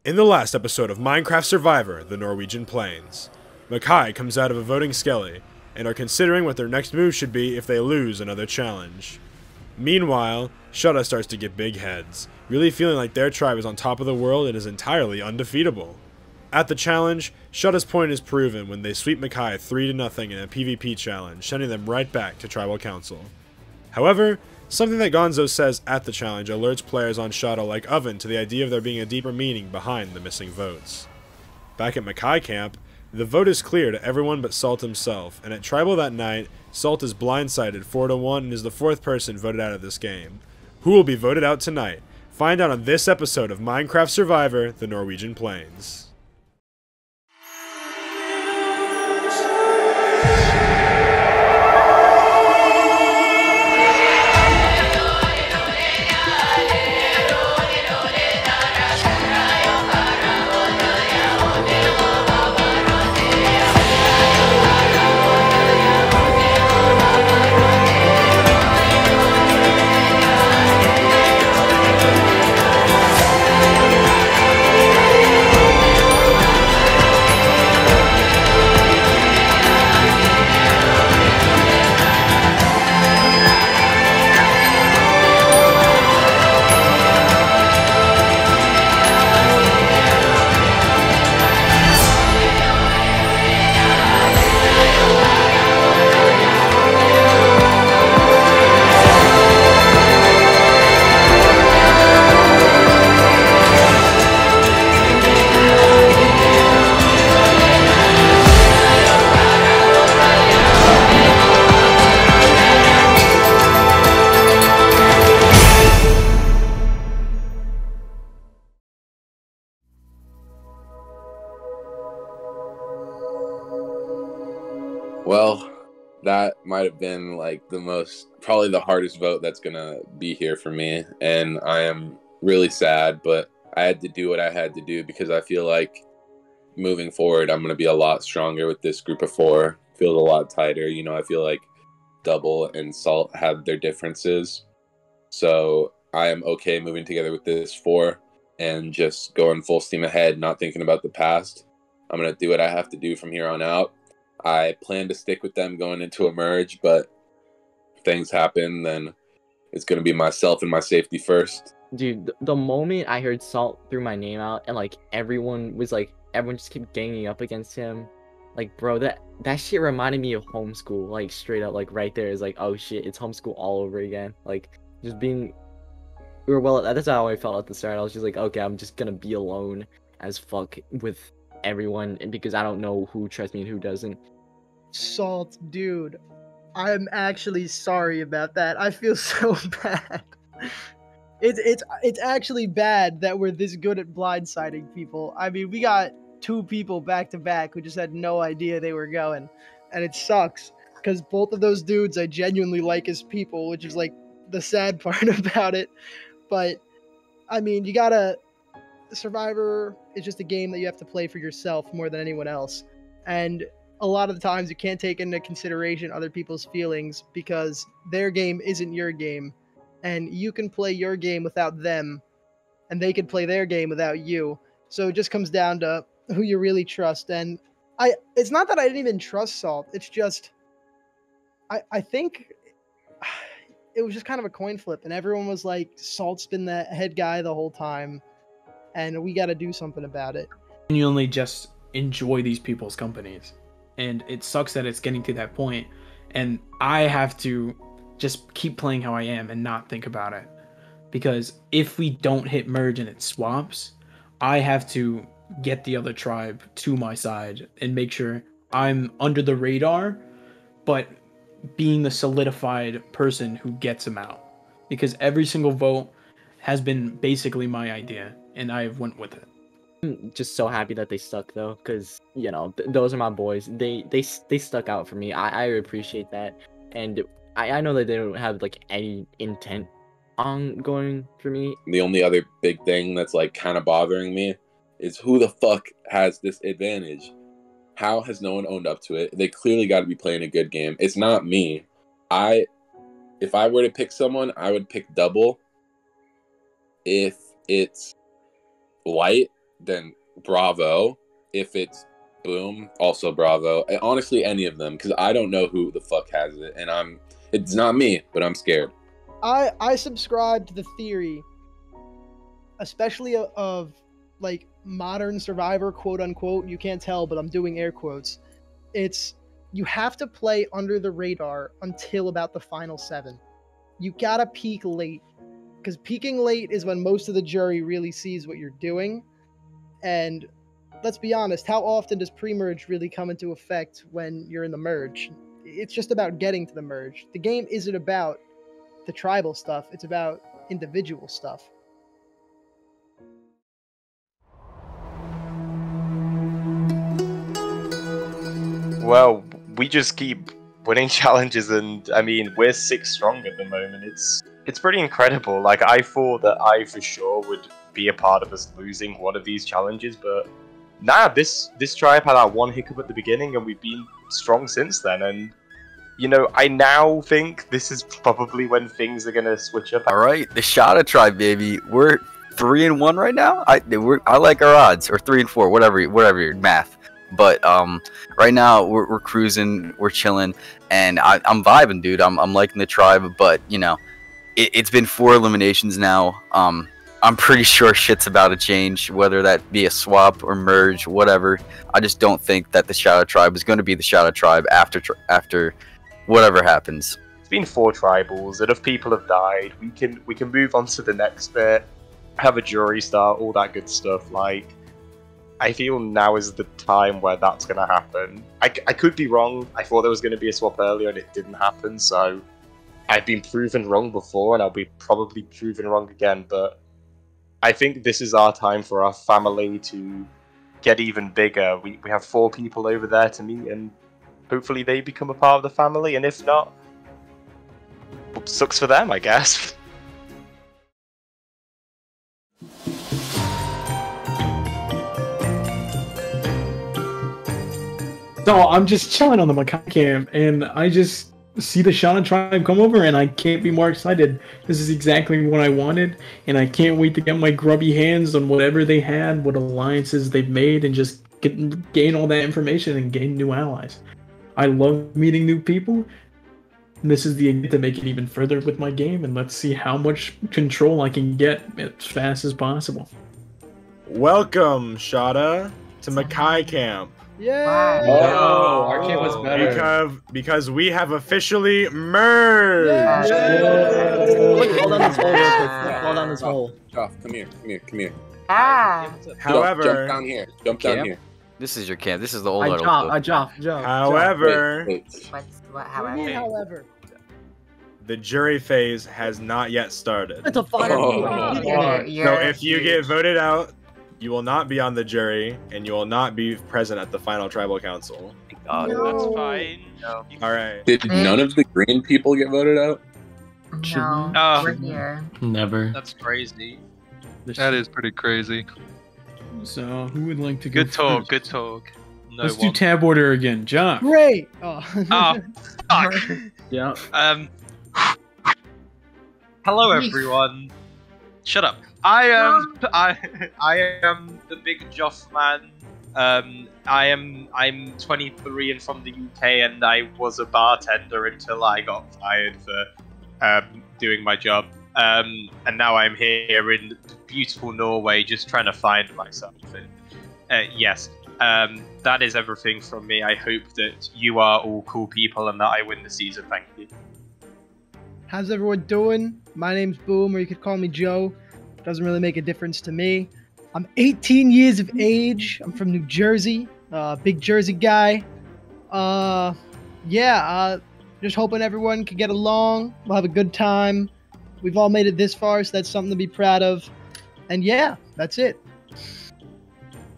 In the last episode of Minecraft Survivor, the Norwegian Plains, Micai comes out of a voting Skelly, and are considering what their next move should be if they lose another challenge. Meanwhile, Shattah starts to get big heads, really feeling like their tribe is on top of the world and is entirely undefeatable. At the challenge, Shattah's point is proven when they sweep Micai 3-0 in a PvP challenge, sending them right back to Tribal Council. However, something that Gonzo says at the challenge alerts players on Shattah like Ovven to the idea of there being a deeper meaning behind the missing votes. Back at Micai camp, the vote is clear to everyone but Salt himself, and at Tribal that night, Salt is blindsided 4-1 and is the 4th person voted out of this game. Who will be voted out tonight? Find out on this episode of Minecraft Survivor, the Norwegian Plains. Well, that might have been like probably the hardest vote that's gonna be here for me, and I am really sad, but I had to do what I had to do because I feel like moving forward I'm gonna be a lot stronger with this group of 4. Feels a lot tighter, you know. I feel like Double and Salt have their differences, so I am okay moving together with this 4 and just going full steam ahead, not thinking about the past. I'm gonna do what I have to do from here on out. I plan to stick with them going into a merge, but if things happen, then it's going to be myself and my safety first. Dude, the moment I heard Salt threw my name out and like everyone just kept ganging up against him, like, bro, that shit reminded me of homeschool, like, straight up, like, right there is like, oh shit, it's homeschool all over again. Like, just that's how I felt at the start. I was just like, okay, I'm just gonna be alone as fuck with everyone, and because I don't know who trusts me and who doesn't. Salt, dude, I'm actually sorry about that. I feel so bad. It's actually bad that we're this good at blindsiding people. I mean, we got 2 people back to back who just had no idea they were going, and it sucks because both of those dudes I genuinely like as people, which is like the sad part about it. But I mean, Survivor is just a game that you have to play for yourself more than anyone else, and a lot of the times you can't take into consideration other people's feelings because their game isn't your game, and you can play your game without them, and they can play their game without you. So it just comes down to who you really trust. And it's not that I didn't even trust Salt, it's just I think it was just kind of a coin flip, and everyone was like, Salt's been the head guy the whole time, and we got to do something about it. Genuinely just enjoy these people's companies, and it sucks that it's getting to that point, and I have to just keep playing how I am and not think about it, because if we don't hit merge and it swaps, I have to get the other tribe to my side and make sure I'm under the radar, but being the solidified person who gets them out, because every single vote has been basically my idea and I went with it. I'm just so happy that they stuck though, because you know those are my boys. They stuck out for me. I appreciate that, and I know that they don't have like any intent on going for me. The only other big thing that's like kind of bothering me is who the fuck has this advantage? How has no one owned up to it? They clearly got to be playing a good game. It's not me. If I were to pick someone, I would pick Double. If it's Light, then bravo. If it's Boom, also bravo. And honestly, any of them, because I don't know who the fuck has it, and it's not me, but I'm scared. I subscribe to the theory, especially of like modern Survivor, quote unquote. You can't tell, but I'm doing air quotes. It's you have to play under the radar until about the final 7. You gotta peak late, because peaking late is when most of the jury really sees what you're doing. And let's be honest, how often does pre-merge really come into effect when you're in the merge? It's just about getting to the merge. The game isn't about the tribal stuff, it's about individual stuff. Well, we just keep winning challenges, and I mean, we're 6 strong at the moment. It's pretty incredible. Like, I thought that I for sure would be a part of us losing one of these challenges, but nah, this tribe had that one hiccup at the beginning, and we've been strong since then. And you know, I now think this is probably when things are gonna switch up. All right, the Shattah tribe, baby. We're 3-1 right now. I like our odds, or 3-4, whatever your math. But right now we're cruising, we're chilling, and I'm vibing, dude. I'm liking the tribe, but you know, it's been 4 eliminations now. I'm pretty sure shit's about to change, whether that be a swap or merge, whatever. I just don't think that the Shattah tribe is going to be the Shattah tribe after whatever happens. It's been 4 tribals. Enough people have died. We can move on to the next bit, have a jury start, all that good stuff. Like, I feel now is the time where that's going to happen. I could be wrong. I thought there was going to be a swap earlier and it didn't happen, so I've been proven wrong before and I'll be probably proven wrong again, but I think this is our time for our family to get even bigger. We have 4 people over there to meet, and hopefully they become a part of the family, and if not, sucks for them, I guess. So I'm just chilling on the Micai camp, and I just see the Shattah tribe come over, and I can't be more excited. This is exactly what I wanted, and I can't wait to get my grubby hands on whatever they had, what alliances they've made, and just gain all that information and gain new allies. I love meeting new people. And this is the idea to make it even further with my game, and let's see how much control I can get as fast as possible. Welcome, Shattah, to Micai camp. Yeah. Oh, our camp was better. Because we have officially merged. Hold on this hole real quick. Hold on this hole. Joff, come here. Ah. However, jump down here. Jump down here. This is your camp. This is the old Joff. However, However, the jury phase has not yet started. It's a final. So if you get voted out, you will not be on the jury, and you will not be present at the final tribal council. God, No. That's fine. No. All right. Did none of the green people get voted out? No, Oh. we're here. Never. That's crazy. That is pretty crazy. So who would like to go Good talk. first? Good talk. No Let's one. do tab order again. Joff. great. Oh. Oh, fuck. Yeah. Hello everyone. Shut up. I am the big Joff man. I'm 23 and from the UK, and I was a bartender until I got fired for doing my job. And now I'm here in beautiful Norway, just trying to find myself. And, yes, that is everything from me. I hope that you are all cool people and that I win the season. Thank you. How's everyone doing? My name's Boom, or you could call me Joe. Doesn't really make a difference to me. I'm 18 years of age. I'm from New Jersey. Big Jersey guy. Just hoping everyone can get along. We'll have a good time. We've all made it this far, so that's something to be proud of. And yeah, that's it.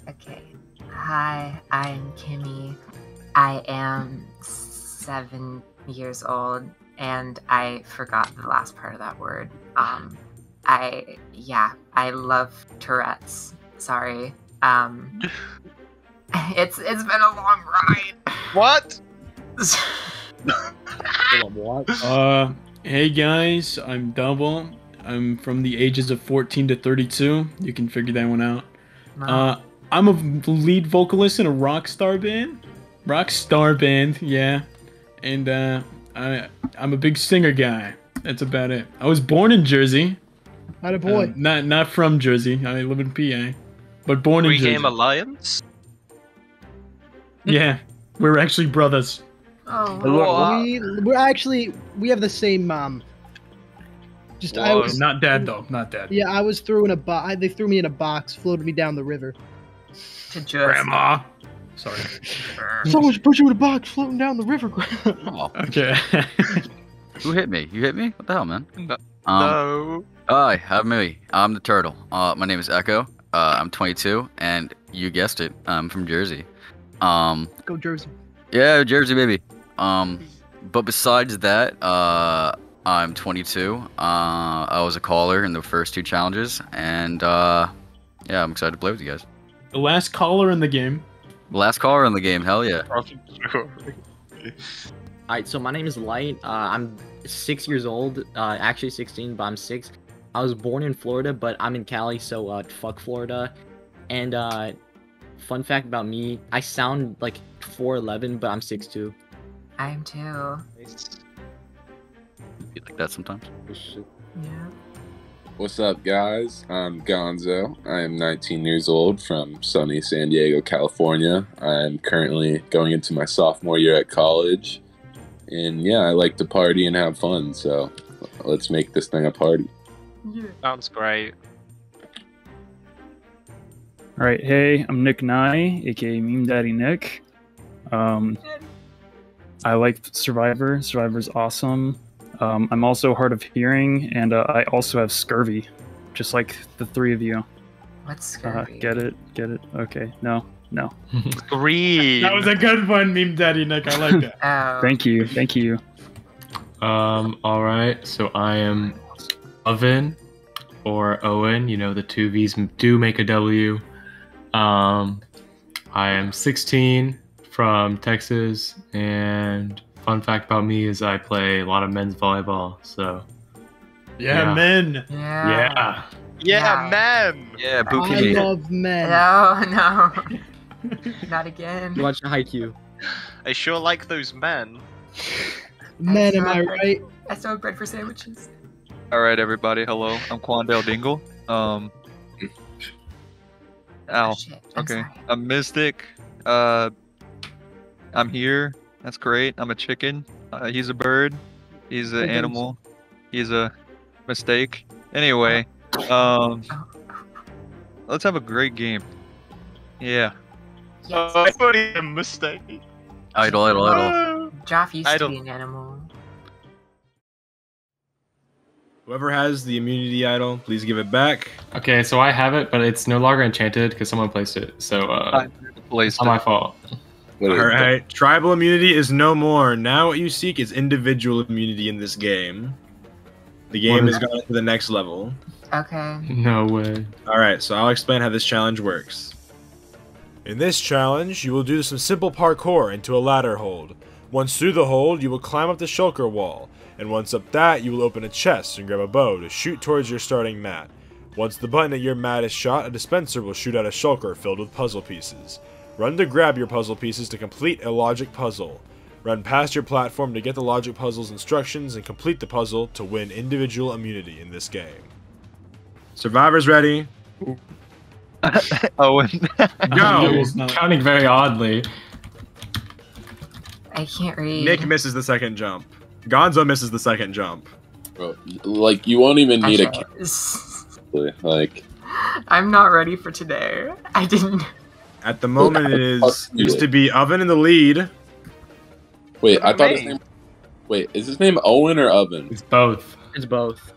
Okay. Hi, I'm Kimmi. I am 7 years old, and I forgot the last part of that word. I love Tourette's. Sorry. It's been a long ride. What? Hey guys, I'm Double. I'm from the ages of 14 to 32. You can figure that one out. I'm a lead vocalist in a rock star band. Yeah. And I'm a big singer guy. That's about it. I was born in Jersey. Atta boy. Not from Jersey. I live in PA. But born in Jersey. Pre-game alliance? Yeah. We're actually brothers. Oh, we have the same mom. Just I was not dad though. Not dad. Yeah, I was through in a box. They threw me in a box, floated me down the river. to just Grandma. Sorry. Someone's put you in a box, floating down the river. Oh, Okay. who hit me? You hit me? What the hell, man? No. Hi, I'm me. I'm the turtle. My name is Echo. I'm 22, and you guessed it. I'm from Jersey. Go Jersey. Yeah, Jersey, baby. But besides that, I'm 22. I was a caller in the first 2 challenges, and yeah, I'm excited to play with you guys. The last caller in the game. Last caller in the game, hell yeah. Alright, so my name is Light. I'm 6 years old. Actually 16, but I'm 6. I was born in Florida, but I'm in Cali, so fuck Florida. And fun fact about me, I sound like 4'11", but I'm 6'2". I am too. Be like that sometimes. Yeah. What's up, guys? I'm Gonzo. I am 19 years old from sunny San Diego, California. I'm currently going into my sophomore year at college. And yeah, I like to party and have fun, so let's make this thing a party. Yeah. Sounds great. Alright, hey, I'm Nick Nye, aka Meme Daddy Nick. I like Survivor. Survivor's awesome. I'm also hard of hearing, and I also have scurvy, just like the 3 of you. What's scurvy? Get it? Get it? Okay, no. Green. That was a good one, Meme Daddy Nick. I like that. Oh. Thank you. Alright, so I am Ovven, or Owen, you know, the 2 V's do make a W. I am 16, from Texas, and fun fact about me is I play a lot of men's volleyball, so... Yeah, men! Yeah. Yeah, man. Yeah, I Bukini. love men. No. Not again. You watch the Haikyuu. I sure like those men. Men, am I right? I still have bread for sandwiches. All right, everybody. Hello, I'm Quandale Dingle. Oh, Ow. shit. I'm Okay, sorry. I'm Mystic. I'm here. That's great. I'm a chicken. He's a bird. He's an animal. He's a mistake. Anyway, let's have a great game. Yeah. Yes. I thought he was a mistake. Idol. Joff used I to don't- be an animal. Whoever has the immunity idol, please give it back. Okay, so I have it, but it's no longer enchanted because someone placed it, so it's not my fault. Alright, tribal immunity is no more. Now what you seek is individual immunity in this game. The game has gone to the next level. Okay. No way. Alright, so I'll explain how this challenge works. In this challenge, you will do some simple parkour into a ladder hold. Once through the hold, you will climb up the shulker wall, and once up that, you will open a chest and grab a bow to shoot towards your starting mat. Once the button at your mat is shot, a dispenser will shoot out a shulker filled with puzzle pieces. Run to grab your puzzle pieces to complete a logic puzzle. Run past your platform to get the logic puzzle's instructions and complete the puzzle to win individual immunity in this game. Survivors ready? Owen. Go! Counting very oddly. I can't read. Nick misses the second jump. Gonzo misses the second jump. Bro, like, you won't even need a Actually, like. I'm not ready for today. I didn't. At the moment, it used to be Oven in the lead. Wait, I thought his name. Wait, is his name Owen or Oven? It's both. It's both.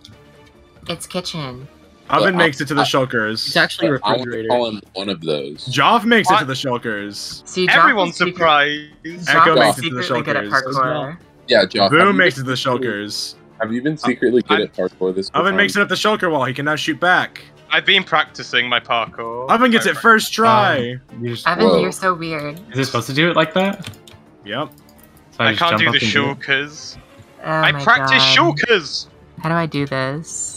It's kitchen. Oven makes it to the shulkers. It's actually I want to refrigerator. call him one of those. Joff makes it to the shulkers. See, Joff Everyone's is secret- surprised. Echo Joff makes is it to the secretly good at shulkers. parkour. Yeah, Joff. Boom makes it to the shulkers. Have you been secretly good at parkour this whole Oven time? makes it up the shulker wall. He can now shoot back. I've been practicing my parkour. Oven gets it first try. Evan, Whoa. you're so weird. Is it supposed to do it like that? Yep. So I just can't jump do up the and do it? shulkers. Oh I my practice God. shulkers. How do I do this?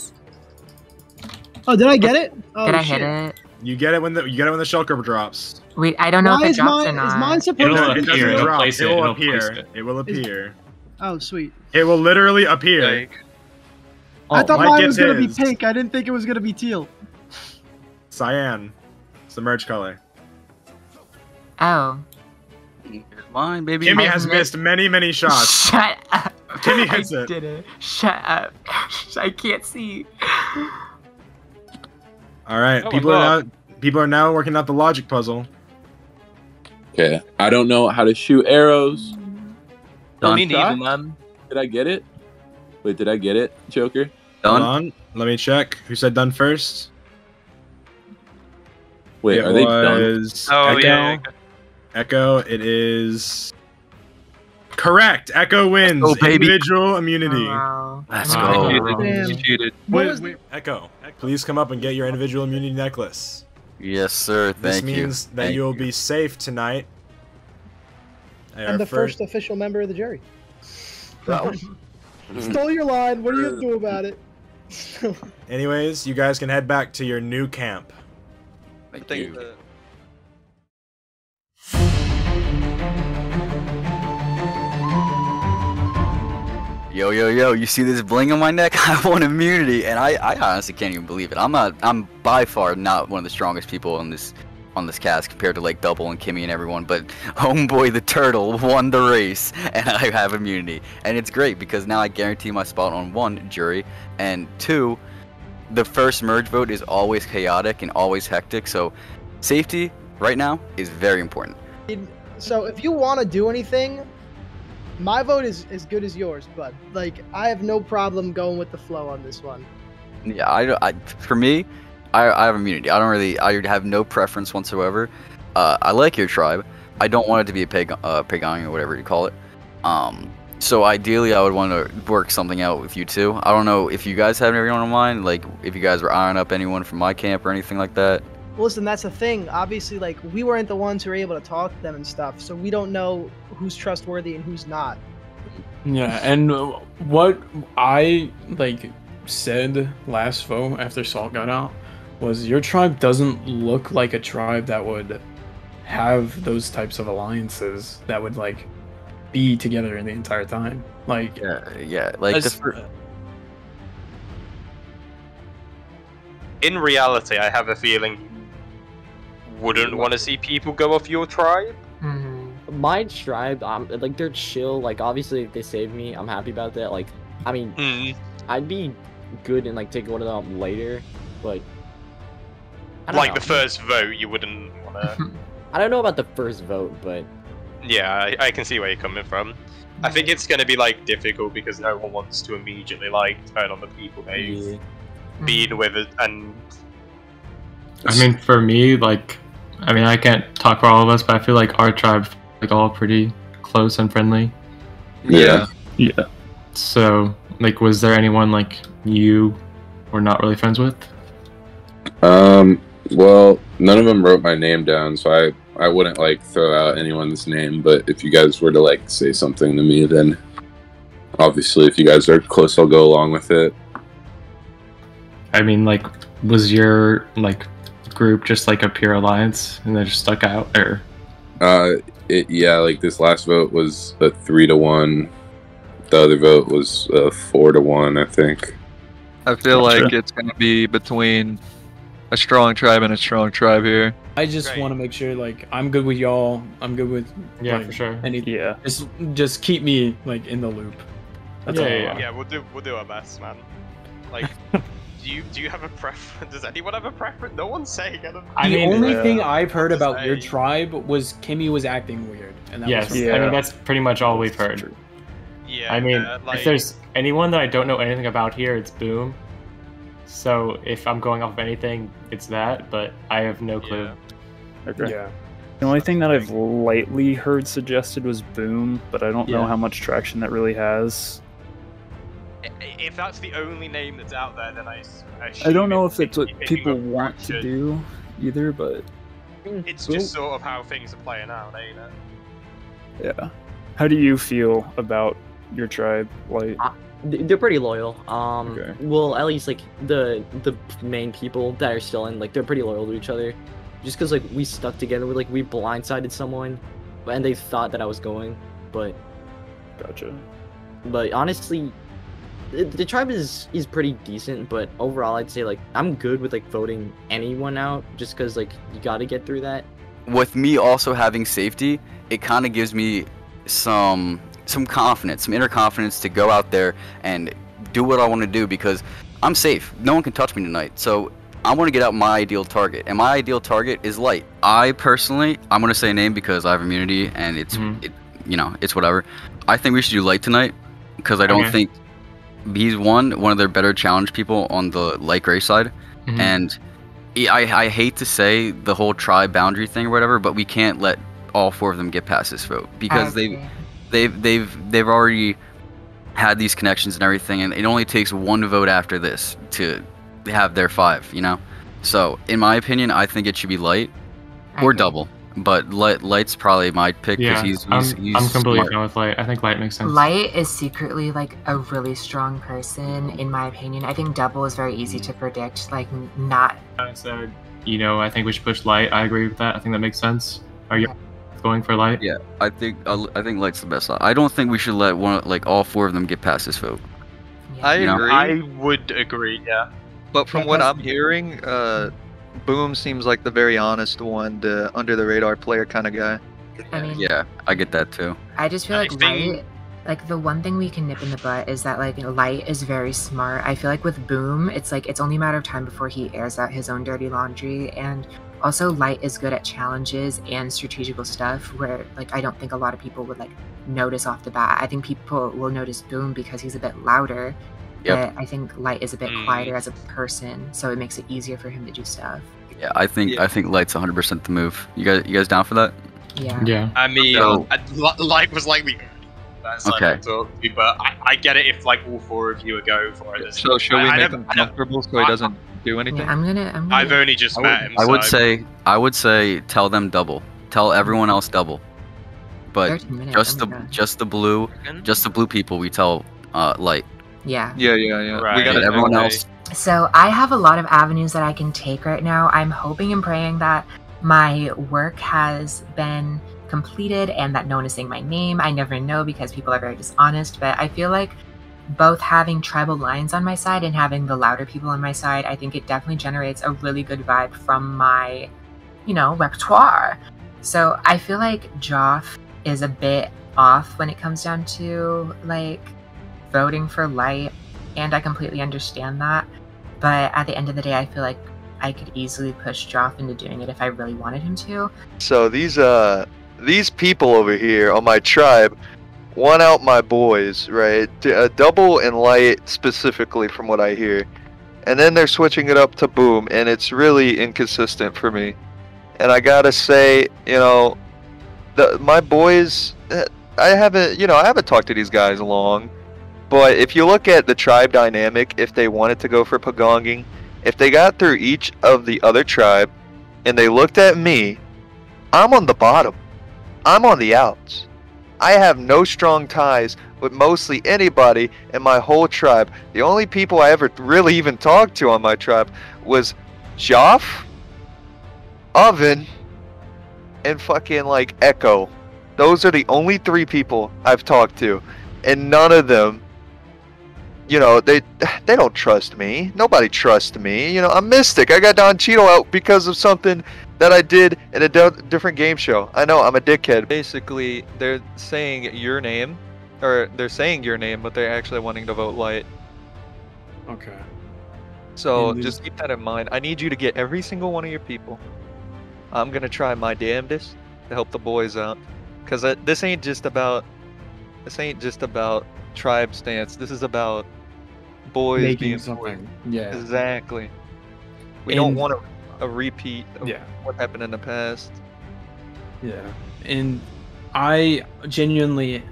Oh, did I get it? Oh, Did I shit. hit it? You get it when the shulker drops. Wait, I don't know Why if it is drops or mine? Is not. mine supposed It'll to It be appear, doesn't it'll teal? drop. place it, It will it'll place appear. it. It will appear. Oh, sweet. It will literally appear. Like, I thought Mike mine gets was gonna be his. pink. I didn't think it was gonna be teal. Cyan. It's the merge color. Oh. Mine, baby. Kimmy I has missed many shots. Shut up. Kimmy hits I it. didn't. Shut up. I can't see. All right, Oh my people are now working out the logic puzzle. Okay, I don't know how to shoot arrows. Done. Me neither, man. Did I get it? Wait, did I get it, Joker? Done. Hold on, let me check. Who said done first? Wait, It are they done? was oh Echo. yeah. Echo. It is correct. Echo wins. Let's go, baby. Individual immunity. Oh, wow. Let's I'm go. gonna- Damn. You cheated. What was Echo, please come up and get your individual immunity necklace. Yes, sir. This Thank you. means that Thank you'll you. be safe tonight. I'm the first official member of the jury. Wow. Stole your line. What are you gonna do about it? Anyways, you guys can head back to your new camp. Thank Thank you. you. Yo, you see this bling on my neck? I want immunity, and I honestly can't even believe it. I'm by far not one of the strongest people on this cast compared to like Double and Kimmy and everyone, but homeboy the turtle won the race, and I have immunity. And it's great because now I guarantee my spot on 1, jury, and 2, the first merge vote is always chaotic and always hectic, so safety right now is very important. So if you want to do anything, my vote is as good as yours, bud. Like, I have no problem going with the flow on this one. Yeah, for me, I have immunity. I have no preference whatsoever. I like your tribe. I don't want it to be a pagani or whatever you call it. So ideally, I would want to work something out with you too. I don't know if you guys have anyone in mind, like if you guys were eyeing up anyone from my camp or anything like that. Listen, that's the thing. Obviously, like, we weren't the ones who were able to talk to them and stuff, so we don't know who's trustworthy and who's not. Yeah, and what I like said last vote after Salt got out was your tribe doesn't look like a tribe that would have those types of alliances that would like be together the entire time. Like yeah, like In reality, I have a feeling you wouldn't want to see people go off your tribe. My tribe, like they're chill. Like obviously, if they save me, I'm happy about that. Like, I mean, I'd be good and like take one of them later, but I don't Like know. the first vote, you wouldn't want to. I don't know about the first vote, but Yeah, I can see where you're coming from. I think it's going to be like difficult because no one wants to immediately like turn on the people they've been with and. I mean, for me, like, I mean, I can't talk for all of us, but I feel like our tribe, like, all pretty close and friendly. Yeah. Yeah. So, like, was there anyone like you were not really friends with? Well, none of them wrote my name down, so I wouldn't like throw out anyone's name. But if you guys were to like say something to me, then obviously, if you guys are close, I'll go along with it. I mean, like, was your like group just like a pure alliance and they just stuck out, or? Yeah, like this last vote was a 3-1. The other vote was a 4-1, I think. I feel Gotcha. like it's gonna be between a strong tribe and a strong tribe here. I just want to make sure like I'm good with y'all. I'm good with Yeah, like, for sure. anything. Yeah. Just keep me like in the loop. That's all. Yeah, we'll do our best, man. Like, do you have a preference? Does anyone have a preference? No one's saying anything. The only thing Yeah. I've heard What to about your say. tribe was Kimmy was acting weird, and that Yes, was Yeah. I mean that's pretty much all we've heard. Yeah, I mean, like, if there's anyone that I don't know anything about here, it's Boom. So if I'm going off of anything, it's that, but I have no clue. Okay. Yeah. The only thing that I've lightly heard suggested was Boom, but I don't know Yeah. how much traction that really has. if that's the only name that's out there, then I I don't know if it's it's what people want to do either, but It's just sort of how things are playing out, ain't it? yeah. How do you feel about your tribe, Light? They're pretty loyal. Okay. Well, at least like the main people that are still in, like they're pretty loyal to each other. Just because like we stuck together, we blindsided someone, and they thought that I was going, but. Gotcha. But honestly, the tribe is pretty decent. But overall, I'd say like I'm good with like voting anyone out, just because like you got to get through that. With me also having safety, it kind of gives me some confidence, some inner confidence to go out there and do what I want to do because I'm safe. No one can touch me tonight. So I want to get out my ideal target, and my ideal target is Light. I personally, I'm going to say a name because I have immunity and it's it's whatever. I think we should do Light tonight because I don't think he's one of their better challenge people on the Light Gray side, and I hate to say the whole tribe boundary thing or whatever, but we can't let all 4 of them get past this vote because they've already had these connections and everything, and it only takes 1 vote after this to have their 5, you know. So in my opinion, I think it should be Light or Double, but Light's probably my pick because he's I'm completely smart. fine with Light. I think Light makes sense. Light is secretly like a really strong person, in my opinion. I think Double is very easy to predict. Like not. I said, I think we should push Light. I agree with that. I think that makes sense. Are you going for Light? Yeah, I think Light's the best. I don't think we should let all 4 of them get past this vote. Yeah. I agree. I would agree, yeah. But from what I'm hearing, Boom seems like the very honest one, the under the radar player kind of guy. I mean, Yeah, I get that too. I just feel like Light, like the one thing we can nip in the butt is that like Light is very smart. I feel like with Boom, it's like it's only a matter of time before he airs out his own dirty laundry, and also Light is good at challenges and strategical stuff where like I don't think a lot of people would like notice off the bat. I think people will notice Boom because he's a bit louder. But I think Light is a bit quieter as a person, so it makes it easier for him to do stuff. Yeah, I think Light's 100% the move. You guys down for that? Yeah. Yeah. I mean, Light was like the that's Okay. like talk to, but I get it if like all 4 of you are going for it. So should we I make him comfortable so he doesn't do anything? Yeah, I'm gonna I've only just met him. I would so say tell them Double. Tell everyone else Double. But 13 minutes, just oh my God. just the blue people we tell Light. Yeah. Yeah. Right. We got But everyone else. So I have a lot of avenues that I can take right now. I'm hoping and praying that my work has been completed and that no one is saying my name. I never know because people are very dishonest, but I feel like both having tribal lions on my side and having the louder people on my side, I think it definitely generates a really good vibe from my, repertoire. So I feel like Joff is a bit off when it comes down to like voting for Light, and I completely understand that. But at the end of the day, I feel like I could easily push Joff into doing it if I really wanted him to. So these people over here on my tribe want out my boys, right? Double and Light specifically, from what I hear, and then they're switching it up to Boom, and it's really inconsistent for me. And I gotta say, my boys, I haven't talked to these guys long. But if you look at the tribe dynamic, if they wanted to go for Pagonging, if they got through each of the other tribe and they looked at me, I'm on the bottom. I'm on the outs. I have no strong ties with mostly anybody in my whole tribe. The only people I ever really even talked to on my tribe was Joff, Ovven, and fucking like Echo. Those are the only 3 people I've talked to, and none of them, they don't trust me. Nobody trusts me. I'm Mystic. I got Don Cheeto out because of something that I did in a different game show. I know, I'm a dickhead. Basically, they're saying your name, but they're actually wanting to vote Light. Okay. So just keep that in mind. I need you to get every single one of your people. I'm gonna try my damnedest to help the boys out, because this ain't just about tribe stance. This is about boys Making being something. boys. Yeah. Exactly. We don't want a repeat of Yeah. what happened in the past. Yeah, and I genuinely,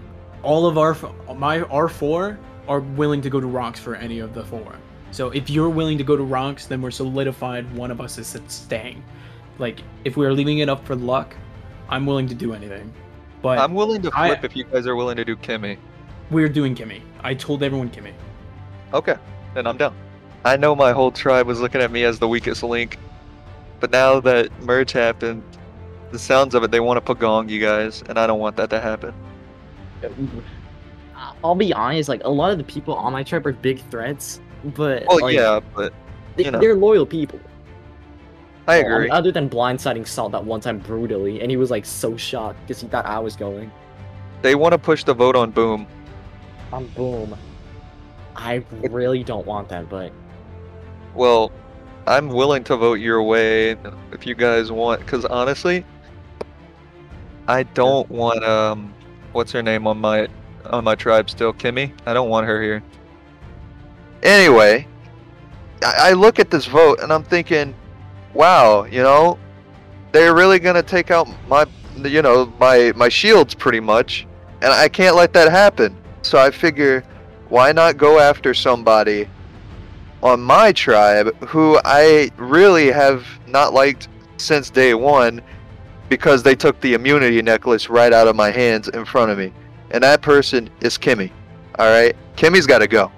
all of our 4 are willing to go to rocks for any of the 4. So if you're willing to go to rocks, then we're solidified. One of us is staying. Like if we're leaving it up for luck, I'm willing to do anything. But I'm willing to flip if you guys are willing to do Kimmi. We're doing Kimmi. I told everyone Kimmi. Okay, then I'm down. I know my whole tribe was looking at me as the weakest link, but now that merge happened, the sounds of it, they want to pagong you guys, and I don't want that to happen. I'll be honest, like a lot of the people on my tribe are big threats, but Well, like, yeah, but you know, they're loyal people. I Well, agree. other than blindsiding Salt that one time brutally, and he was like so shocked because he thought I was going. They want to push the vote on Boom. On Boom. I really don't want that, but Well, I'm willing to vote your way if you guys want, because honestly, I don't want what's her name on my tribe still, Kimmi. I don't want her here. Anyway, I look at this vote and I'm thinking, wow, you know, they're really gonna take out my shields pretty much, and I can't let that happen. So I figure, why not go after somebody on my tribe who I really have not liked since day one, because they took the immunity necklace right out of my hands in front of me. And that person is Kimmi. Alright? Kimmy's gotta go.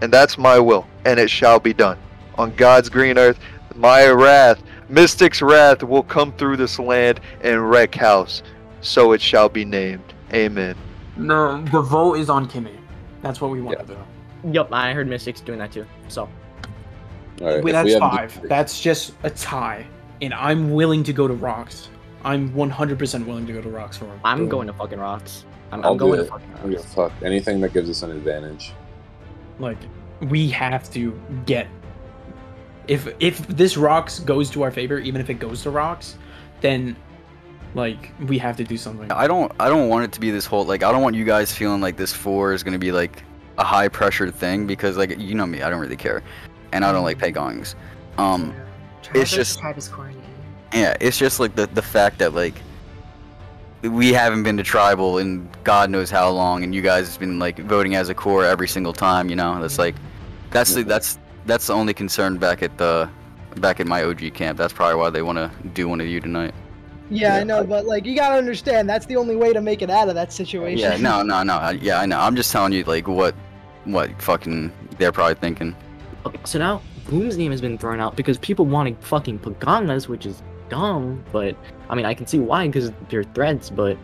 And that's my will. And it shall be done. On God's green earth, my wrath, Mystic's wrath, will come through this land and wreck house. So it shall be named. Amen. No, the vote is on Kimmi. That's what we want to do. Yup, I heard Mystic's doing that too. So Alright, Wait, if we that's have 5. That's just a tie. And I'm willing to go to Rocks. I'm 100% willing to go to Rocks for him. I'm going to fucking Rocks. I'm I'll going do to it. fucking I don't give a Rocks. fuck. Anything that gives us an advantage. Like, we have to get... If this Rocks goes to our favor, even if it goes to Rocks, then, like, we have to do something. I don't want it to be this whole, like, I don't want you guys feeling like this 4 is gonna be like a high pressure thing, because, like, you know me, I don't really care, and I don't like pagongs. It's just, Tribe is corny. yeah, it's just like the fact that, like, we haven't been to tribal in God knows how long, and you guys have been like voting as a core every single time. You know, that's like, that's the only concern back at my OG camp. That's probably why they want to do one of you tonight. Yeah, I know, but like you gotta understand that's the only way to make it out of that situation. Yeah, no, yeah, I know. I'm just telling you like what fucking they're probably thinking. Okay, so now Boom's name has been thrown out because people wanting fucking Pagangas, which is dumb, but I mean I can see why because they're threads, but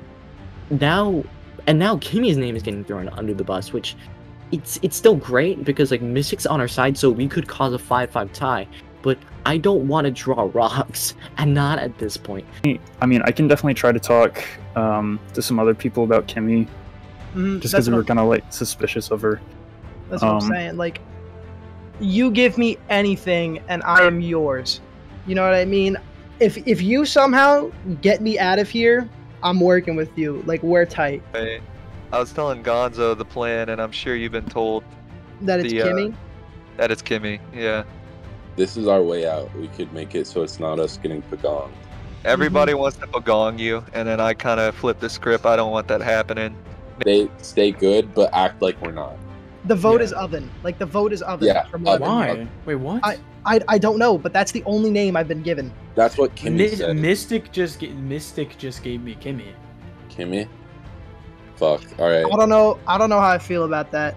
now Kimmi's name is getting thrown under the bus, which it's still great because like Mystic's on our side, so we could cause a 5-5 tie, but I don't want to draw Rocks, and not at this point. I mean, I can definitely try to talk to some other people about Kimmi, just because we were kind of like suspicious of her. That's what I'm saying. Like, you give me anything, and I am yours. You know what I mean? If you somehow get me out of here, I'm working with you. Like, we're tight. Hey, I was telling Gonzo the plan, and I'm sure you've been told That it's Kimmi? That it's Kimmi, yeah. This is our way out. We could make it so it's not us getting pagonged. Everybody wants to pagong you, and then I kind of flip the script. I don't want that happening. Stay good, but act like we're not. The vote is Oven. Like, the vote is Oven. Yeah, from what Why? Wait, what? I don't know, but that's the only name I've been given. That's what Kimmi said. Mystic just gave me Kimmi. Kimmi? Fuck. Alright. I don't know how I feel about that.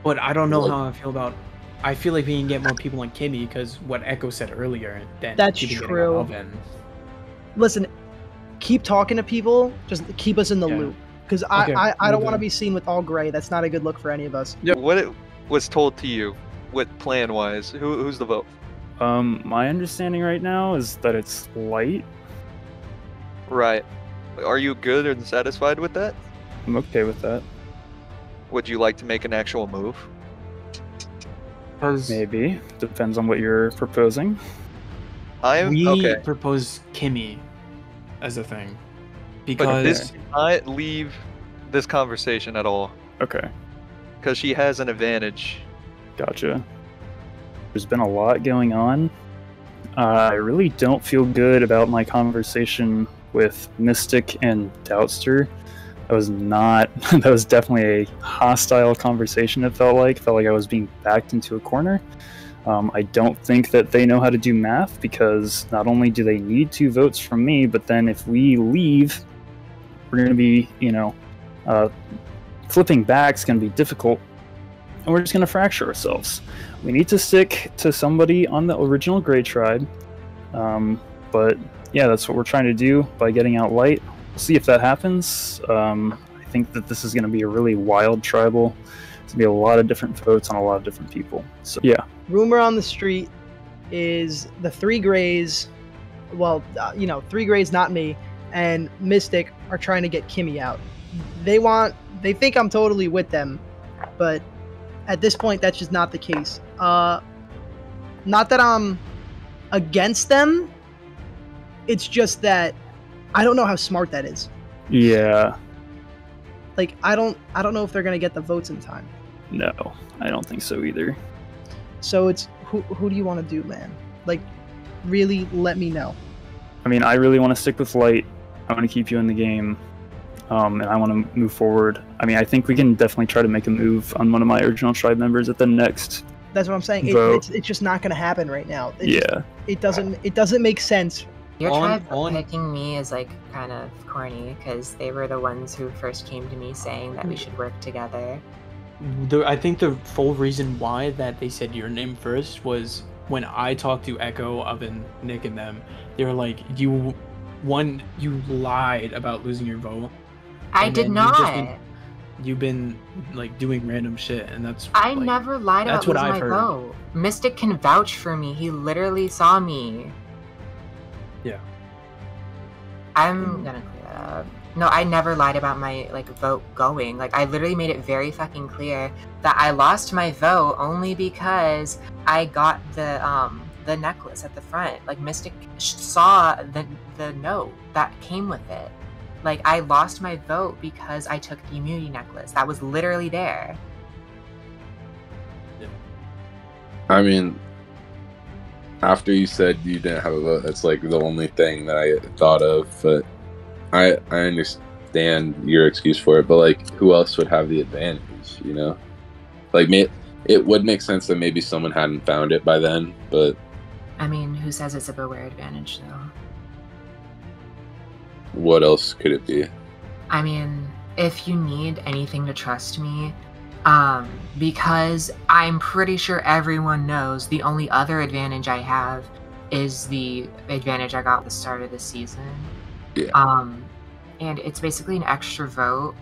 But I don't know how I feel about. I feel like we can get more people on Kimmi because what Echo said earlier. Than That's people getting true. on Ovven. Listen, keep talking to people. Just keep us in the Yeah. loop. Because Okay, I we'll don't do want to it. be seen with all gray. That's not a good look for any of us. What it was told to you, what plan-wise? Who's the vote? My understanding right now is that it's light. Right. Are you good and satisfied with that? I'm okay with that. Would you like to make an actual move? Maybe. Depends on what you're proposing. We propose Kimmi as a thing But because this does not leave this conversation at all. Okay. Because she has an advantage. Gotcha. There's been a lot going on. I really don't feel good about my conversation with Mystic and Doubtster. That was definitely a hostile conversation, it felt like. Felt like I was being backed into a corner. I don't think that they know how to do math, because not only do they need 2 votes from me, but then if we leave, we're going to be, flipping back is going to be difficult, and we're just going to fracture ourselves. We need to stick to somebody on the original Grey Tribe, but yeah, that's what we're trying to do by getting out light. We'll see if that happens. I think that this is going to be a really wild tribal. It's going to be a lot of different votes on a lot of different people. So yeah. Rumor on the street is the 3 Greys, well, 3 Greys, not me, and Mystic are trying to get Kimmi out. They think I'm totally with them, but at this point, that's just not the case. Not that I'm against them. It's just that I don't know how smart that is. Yeah. Like, I don't know if they're gonna get the votes in time. No, I don't think so either. So it's who do you want to do, man? Like, really, let me know. I mean, I really want to stick with light. I want to keep you in the game, and I want to move forward. I mean, I think we can definitely try to make a move on one of my original tribe members at the next. That's what I'm saying. Vote. It's just not gonna happen right now. Yeah. It doesn't make sense. Your tribe picking me is like kind of corny because they were the ones who first came to me saying that we should work together. I think the full reason why that they said your name first was when I talked to Echo, Ovven, Nick, and them. They were like, you lied about losing your vote. I did not. You've been like doing random shit, and that's. I never lied about losing my vote. Mystic can vouch for me. He literally saw me. Yeah. I'm gonna clear that up. No, I never lied about my vote going. Like, I literally made it very fucking clear that I lost my vote only because I got the necklace at the front. Like, Mystic saw the note that came with it. Like, I lost my vote because I took the immunity necklace. That was literally there. I mean, after you said you didn't have a vote, that's like the only thing that I thought of, but I understand your excuse for it, but like, who else would have the advantage, you know? Like, it would make sense that maybe someone hadn't found it by then, but... I mean, who says it's a beware advantage, though? What else could it be? I mean, if you need anything to trust me, because I'm pretty sure everyone knows the only other advantage I have is the advantage I got at the start of the season. Yeah. And it's basically an extra vote,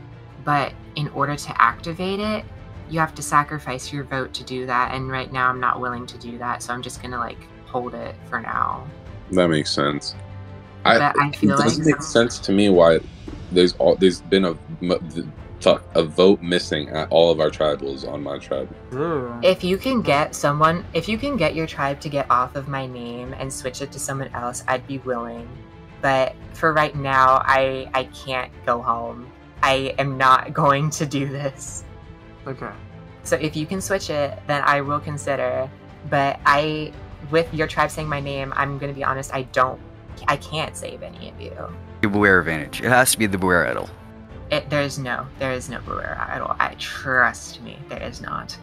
but in order to activate it, you have to sacrifice your vote to do that, and right now I'm not willing to do that, so I'm just gonna hold it for now. That makes sense. I feel it doesn't make sense to me why there's been a vote missing at all of our tribals on my tribe. If you can get your tribe to get off of my name and switch it to someone else, I'd be willing. But for right now, I can't go home. I am not going to do this. Okay. So if you can switch it, then I will consider. But with your tribe saying my name, I'm gonna be honest, I can't save any of you. The beware advantage. It has to be the beware idol. There is no beware idol. Trust me, there is not.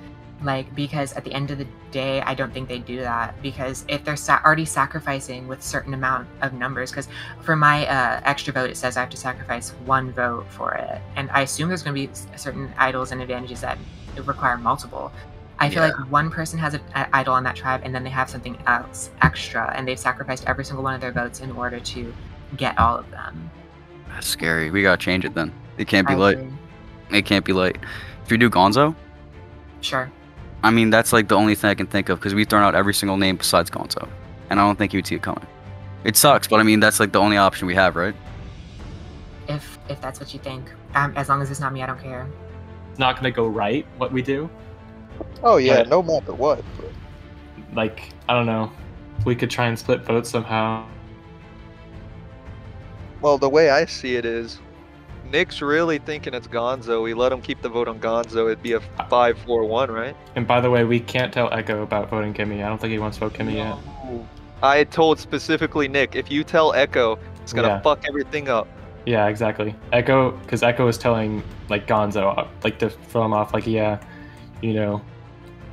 Because at the end of the day, I don't think they do that, because if they're already sacrificing with certain amount of numbers, because for my extra vote, it says I have to sacrifice 1 vote for it, and I assume there's going to be certain idols and advantages that require multiple. I feel like one person has an idol on that tribe, and then they have something else extra, and they've sacrificed every single one of their votes in order to get all of them. That's scary. We gotta change it then. It can't be light. It can't be light. If you do Gonzo? Sure. I mean, that's the only thing I can think of, because we've thrown out every single name besides Gonzo. And I don't think you would see it coming. It sucks, but I mean, that's the only option we have, right? If that's what you think. As long as it's not me, I don't care. It's not gonna go right, what we do. Oh yeah, But, no matter what. I don't know. We could try and split votes somehow. Well, the way I see it is, Nick's really thinking it's Gonzo. We let him keep the vote on Gonzo. It'd be a 5-4-1, right? And by the way, we can't tell Echo about voting Kimmi. I don't think he wants to vote Kimmi yet. I told specifically Nick, if you tell Echo, it's gonna fuck everything up. Yeah, exactly. Because Echo was telling Gonzo, to throw him off,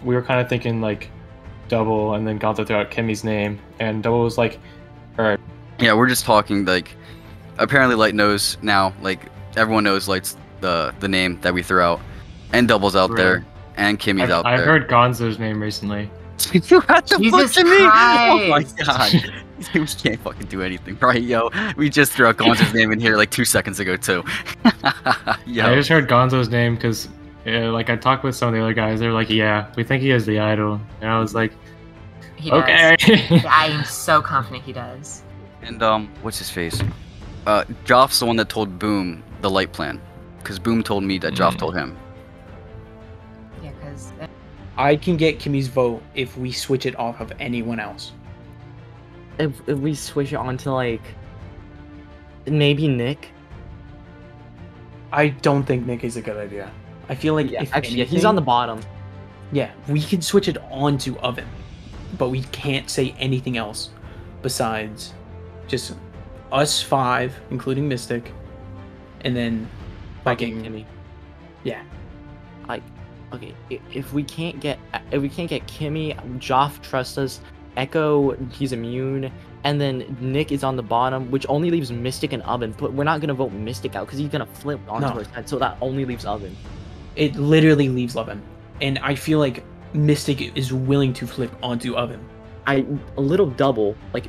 we were kind of thinking Double, and then Gonzo threw out Kimmy's name, and Double was like, alright. Yeah, we're just talking apparently Light knows now, everyone knows Light's the name that we threw out, and Double's out there, and Kimmy's out I've there. heard Gonzo's name recently. You had to Jesus look at me! Oh my Christ. god. We can't fucking do anything, right, yo? We just threw out Gonzo's name in here like 2 seconds ago, too. Yo. I just heard Gonzo's name because, like, I talked with some of the other guys. They were like, "Yeah, we think he has the idol," and I was like, He "Okay." does. I am so confident he does. And what's his face? Joff's the one that told Boom the light plan, because Boom told me that Joff told him. Yeah, because I can get Kimmi's vote if we switch it off of anyone else. If we switch it on to like maybe Nick. I don't think Nick is a good idea. I feel like if Actually, yeah, he's anything- on the bottom. Yeah, we can switch it on to Ovven, but we can't say anything else besides just us 5, including Mystic, and then fucking Kimmi. Yeah. Like, okay, if we can't get Kimmi, Joff trusts us. Echo, he's immune, and then Nick is on the bottom, which only leaves Mystic and Ovven. But we're not gonna vote Mystic out because he's gonna flip onto No. our side, so that only leaves Ovven. It literally leaves Ovven, and I feel like Mystic is willing to flip onto Ovven. A little double like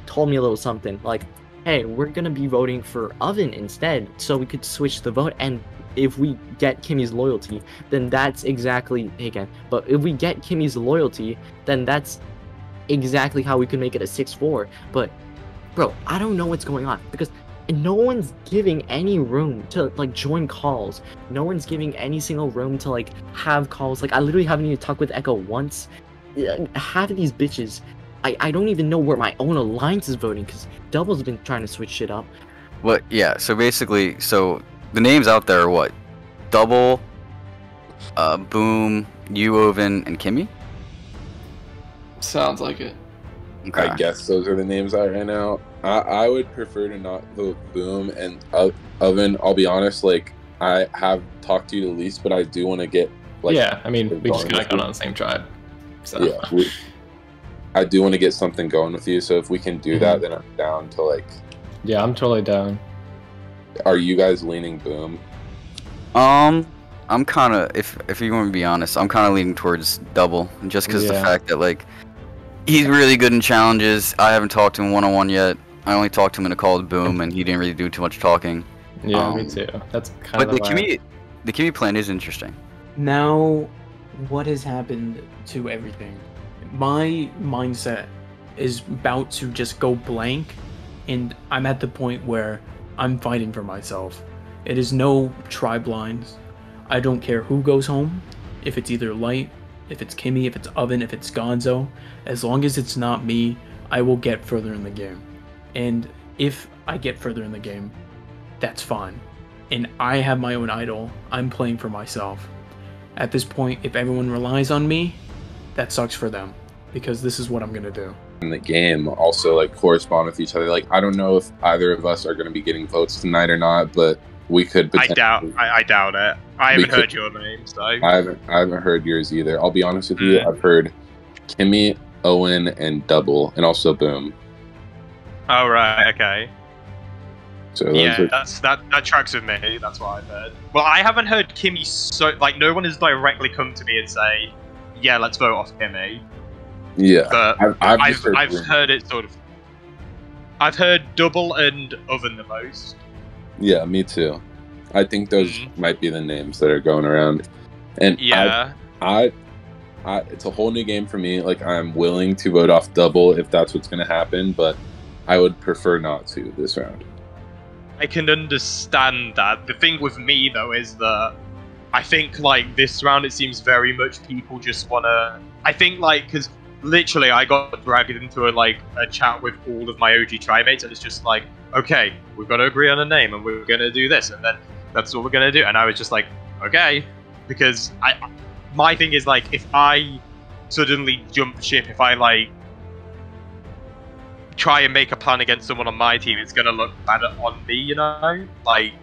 told me a little something like, hey, we're gonna be voting for Ovven instead, so we could switch the vote. And if we get Kimmy's loyalty, then that's exactly again. But if we get Kimmy's loyalty, then that's exactly how we could make it a 6-4. But bro, I don't know what's going on because no one's giving any room to like join calls. No one's giving any single room to like have calls. Like I literally haven't even talked with Echo once. Half of these bitches, I don't even know where my own alliance is voting because Double's been trying to switch shit up. What? Yeah. So basically, so the names out there are what? Double, Boom, you, Ovven, and Kimmi. Sounds like it. Okay. I guess those are the names out right now. I would prefer to not vote Boom and Ovven. I'll be honest, like I have talked to you the least, but I do want to get like. Yeah, I mean, we just kind of got on the same tribe. So. Yeah, I do want to get something going with you. So if we can do that, then I'm down to like. Yeah, I'm totally down. Are you guys leaning Boom? I'm kind of, if you want to be honest, I'm kind of leaning towards Double, just because the fact that like he's really good in challenges. I haven't talked to him one-on-one yet. I only talked to him in a call with Boom, and he didn't really do too much talking. Yeah, me too. That's kind of. But the Kimmi plan is interesting. Now, what has happened to everything? My mindset is about to just go blank, and I'm at the point where I'm fighting for myself. It is no tribe lines. I don't care who goes home, if it's either Light, if it's Kimmi, if it's Ovven, if it's Gonzo. As long as it's not me, I will get further in the game. And if I get further in the game, that's fine. And I have my own idol. I'm playing for myself. At this point, if everyone relies on me, that sucks for them, because this is what I'm gonna do. In the game also like correspond with each other. Like I don't know if either of us are going to be getting votes tonight or not, but we could. I doubt it. I haven't heard your name, so I haven't heard yours either. I'll be honest with you. I've heard Kimmi, Owen, and Double, and also Boom. Oh right, okay. So yeah, that tracks with me. That's what I've heard. Well, I haven't heard Kimmi so like no one has directly come to me and say, "Yeah, let's vote off Kimmi." Yeah, but I've heard it sort of. I've heard Double and Ovven the most. Yeah, me too. I think those might be the names that are going around, and yeah, I it's a whole new game for me. Like I'm willing to vote off Double if that's what's going to happen, but I would prefer not to this round. I can understand that. The thing with me though is that I think like this round it seems very much people just wanna. I think like because. Literally, I got dragged into a chat with all of my OG tri-mates, and it's just like, okay, we've got to agree on a name, and we're gonna do this, and then that's what we're gonna do. And I was just like, okay, because my thing is like, if I suddenly jump ship, if I like try and make a plan against someone on my team, it's gonna look bad on me, you know, like,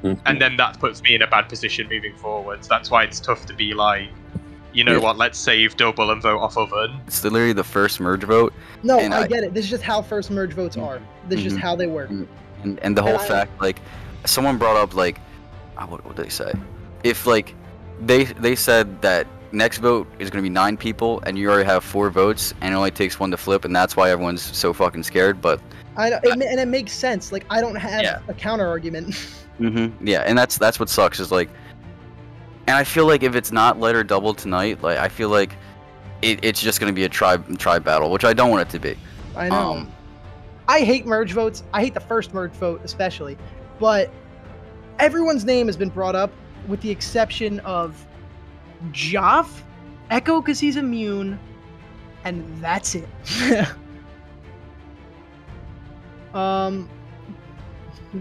and then that puts me in a bad position moving forwards. That's why it's tough to be like. You know what? Let's save Double and vote off Ovven. It's literally the first merge vote. No, I get it. This is just how first merge votes are. This is just how they work. And the whole fact, like, someone brought up, like, what would they say? If like they said that next vote is going to be 9 people and you already have 4 votes and it only takes 1 to flip, and that's why everyone's so fucking scared. But and it makes sense. Like, I don't have a counter argument. Yeah, and that's what sucks is like, and I feel like if it's not light or double tonight, like I feel like it's just going to be a tribe battle, which I don't want it to be. I know. I hate merge votes. I hate the first merge vote especially, but everyone's name has been brought up with the exception of Joff, Echo because he's immune, and that's it.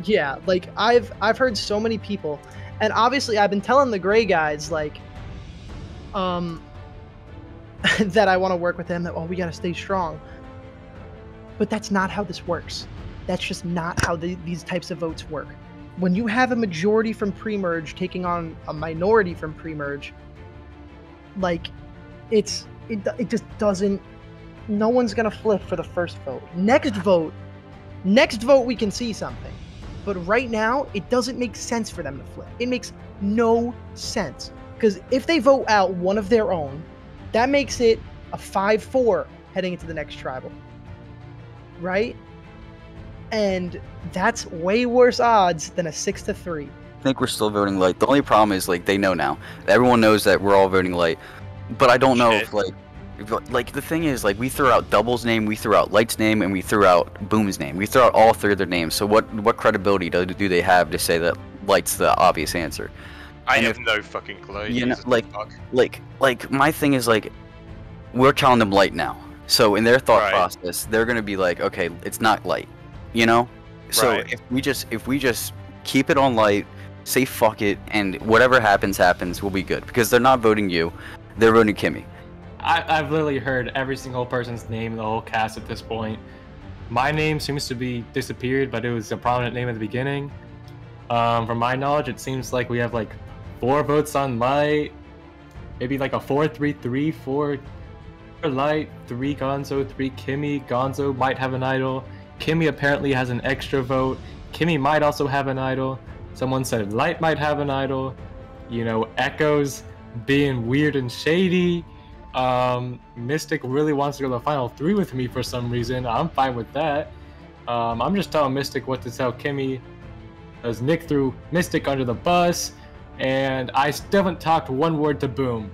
Yeah, like I've heard so many people, and obviously I've been telling the gray guys like that I want to work with them, that we gotta stay strong. But that's not how this works. That's just not how these types of votes work. When you have a majority from pre-merge taking on a minority from pre-merge, like it just doesn't. No one's gonna flip for the first vote. Next vote we can see something. But right now, it doesn't make sense for them to flip. It makes no sense. Because if they vote out one of their own, that makes it a 5-4 heading into the next tribal. Right? And that's way worse odds than a 6-3. I think we're still voting light. The only problem is like they know now. Everyone knows that we're all voting light. But I don't know if like the thing is like we threw out Double's name, we threw out Light's name, and we threw out Boom's name. We threw out all 3 of their names. So what credibility do they have to say that Light's the obvious answer? I have no fucking clue. You know, like my thing is like we're calling them Light now. So in their thought process, they're gonna be like, okay, it's not Light, you know. So if we just keep it on Light, say fuck it, and whatever happens, we'll be good because they're not voting you, they're voting Kimmi. I've literally heard every single person's name in the whole cast at this point. My name seems to be disappeared, but it was a prominent name at the beginning. From my knowledge, it seems like we have like 4 votes on Light, maybe like a 4-3-3, 4 Light, 3 Gonzo, 3 Kimmi. Gonzo might have an idol. Kimmi apparently has an extra vote. Kimmi might also have an idol. Someone said Light might have an idol. You know, Echo's being weird and shady. Mystic really wants to go to the final 3 with me for some reason. I'm fine with that. I'm just telling Mystic what to tell Kimmi, as Nick threw Mystic under the bus, and I still haven't talked 1 word to Boom.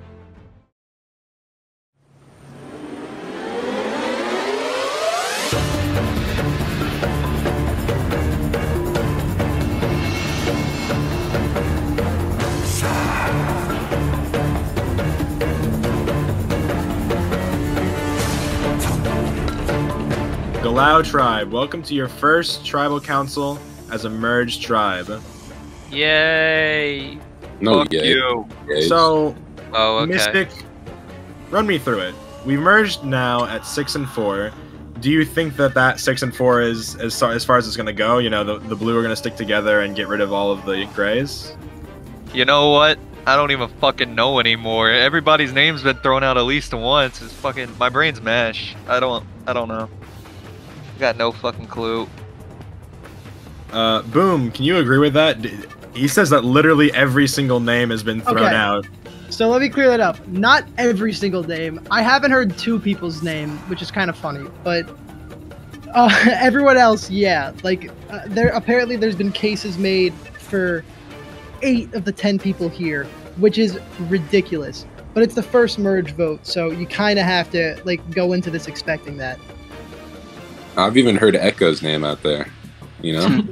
Galau Tribe, welcome to your first tribal council as a merged tribe. Yay! No, Fuck you. So, okay. Mystic, run me through it. We merged now at 6 and 4. Do you think that 6 and 4 is as far as it's gonna go? You know, the blue are gonna stick together and get rid of all of the grays. You know what? I don't even fucking know anymore. Everybody's name's been thrown out at least once. It's fucking my brain's mash. I don't know. Got no fucking clue. Boom, can you agree with that? He says that literally every single name has been thrown out. So let me clear that up. Not every single name. I haven't heard 2 people's name, which is kind of funny, but everyone else, yeah. Like, apparently there's been cases made for 8 of the 10 people here, which is ridiculous. But it's the first merge vote, so you kind of have to like go into this expecting that. I've even heard Echo's name out there, you know?